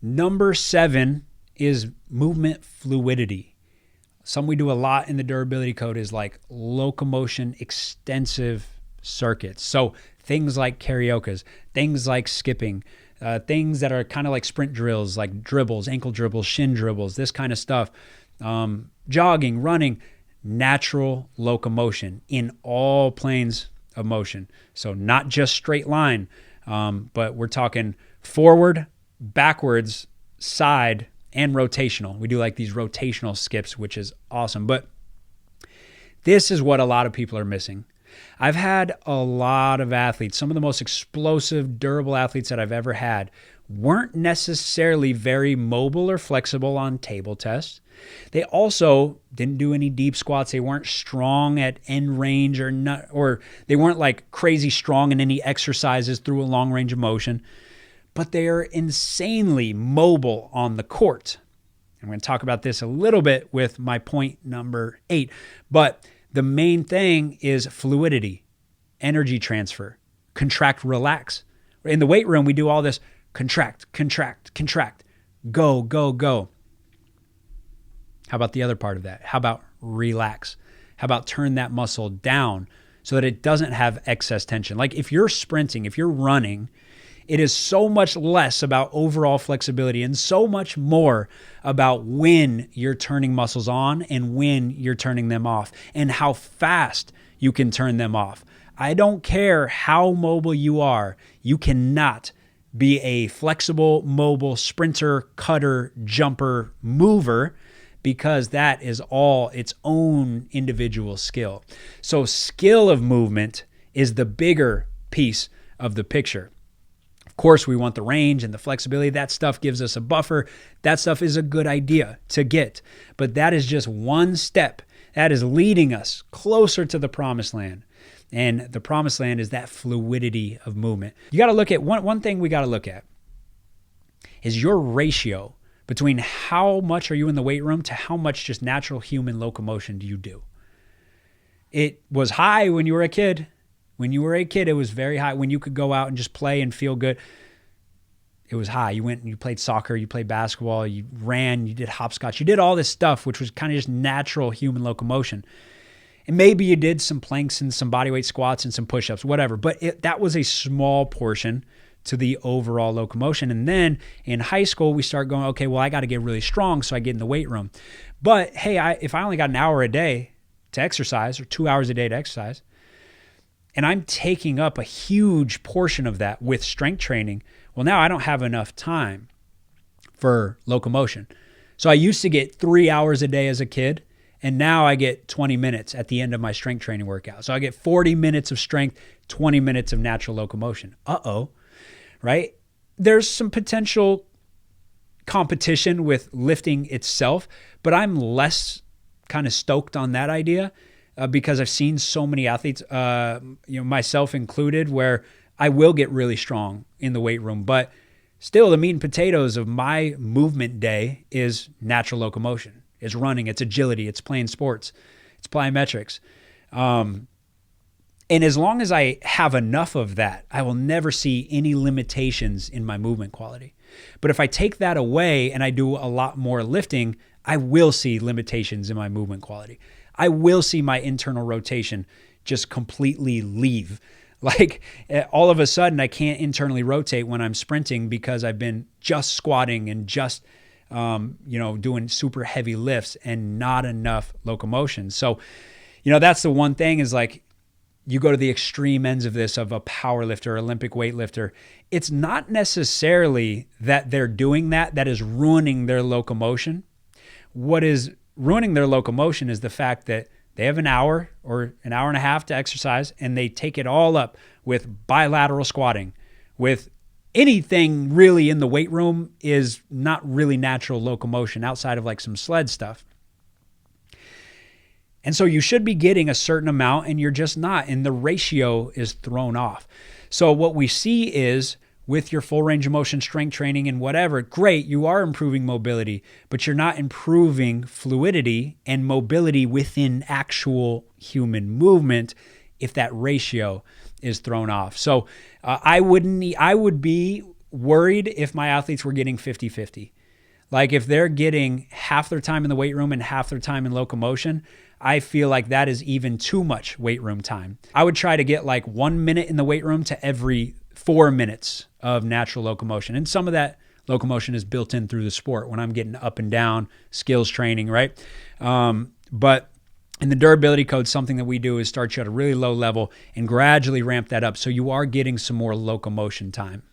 Number 7 is movement fluidity. Something we do a lot in the durability code is like locomotion extensive circuits. So things like cariokas, things like skipping, things that are kind of like sprint drills, like dribbles, ankle dribbles, shin dribbles, this kind of stuff. Jogging, running, natural locomotion in all planes of motion. So not just straight line, but we're talking forward, backwards, side, and rotational. We do like these rotational skips, which is awesome. But this is what a lot of people are missing. I've had a lot of athletes, some of the most explosive, durable athletes that I've ever had, weren't necessarily very mobile or flexible on table tests. They also didn't do any deep squats. They weren't strong at end range or they weren't like crazy strong in any exercises through a long range of motion, but they are insanely mobile on the court. I'm going to talk about this a little bit with my point number 8, but the main thing is fluidity, energy transfer, contract, relax. In the weight room, we do all this contract, contract, contract, go, go, go. How about the other part of that? How about relax? How about turn that muscle down so that it doesn't have excess tension? Like if you're sprinting, if you're running, it is so much less about overall flexibility and so much more about when you're turning muscles on and when you're turning them off and how fast you can turn them off. I don't care how mobile you are. You cannot be a flexible, mobile sprinter, cutter, jumper, mover, because that is all its own individual skill. So skill of movement is the bigger piece of the picture. Of course, we want the range and the flexibility. That stuff gives us a buffer. That stuff is a good idea to get. But that is just one step. That is leading us closer to the promised land. And the promised land is that fluidity of movement. You got to look at one thing we got to look at is your ratio between how much are you in the weight room to how much just natural human locomotion do you do. It was high when you were a kid. When you were a kid, it was very high. When you could go out and just play and feel good, it was high. You went and you played soccer, you played basketball, you ran, you did hopscotch. You did all this stuff, which was kind of just natural human locomotion. And maybe you did some planks and some bodyweight squats and some push-ups, whatever. But that was a small portion to the overall locomotion. And then in high school, we start going, okay, well, I got to get really strong so I get in the weight room. But hey, if I only got an hour a day to exercise or 2 hours a day to exercise, and I'm taking up a huge portion of that with strength training, well, now I don't have enough time for locomotion. So I used to get 3 hours a day as a kid, and now I get 20 minutes at the end of my strength training workout. So I get 40 minutes of strength, 20 minutes of natural locomotion. Right? There's some potential competition with lifting itself, but I'm less kind of stoked on that idea because I've seen so many athletes, myself included, where I will get really strong in the weight room, but still the meat and potatoes of my movement day is natural locomotion. It's running, it's agility, it's playing sports, it's plyometrics. And as long as I have enough of that, I will never see any limitations in my movement quality. But if I take that away and I do a lot more lifting, I will see limitations in my movement quality. I will see my internal rotation just completely leave. Like all of a sudden, I can't internally rotate when I'm sprinting because I've been just squatting and just doing super heavy lifts and not enough locomotion. So, that's the one thing is like, you go to the extreme ends of this of a power lifter, Olympic weightlifter. It's not necessarily that they're doing that is ruining their locomotion. What is ruining their locomotion is the fact that they have an hour or an hour and a half to exercise and they take it all up with bilateral squatting, with anything really in the weight room is not really natural locomotion outside of like some sled stuff. And so you should be getting a certain amount and you're just not, and the ratio is thrown off. So what we see is with your full range of motion strength training and whatever, great, you are improving mobility, but you're not improving fluidity and mobility within actual human movement if that ratio is thrown off. So I would be worried if my athletes were getting 50-50. Like if they're getting half their time in the weight room and half their time in locomotion, I feel like that is even too much weight room time. I would try to get like 1 minute in the weight room to every 4 minutes of natural locomotion. And some of that locomotion is built in through the sport when I'm getting up and down, skills training, right? But in the durability code, something that we do is start you at a really low level and gradually ramp that up so you are getting some more locomotion time.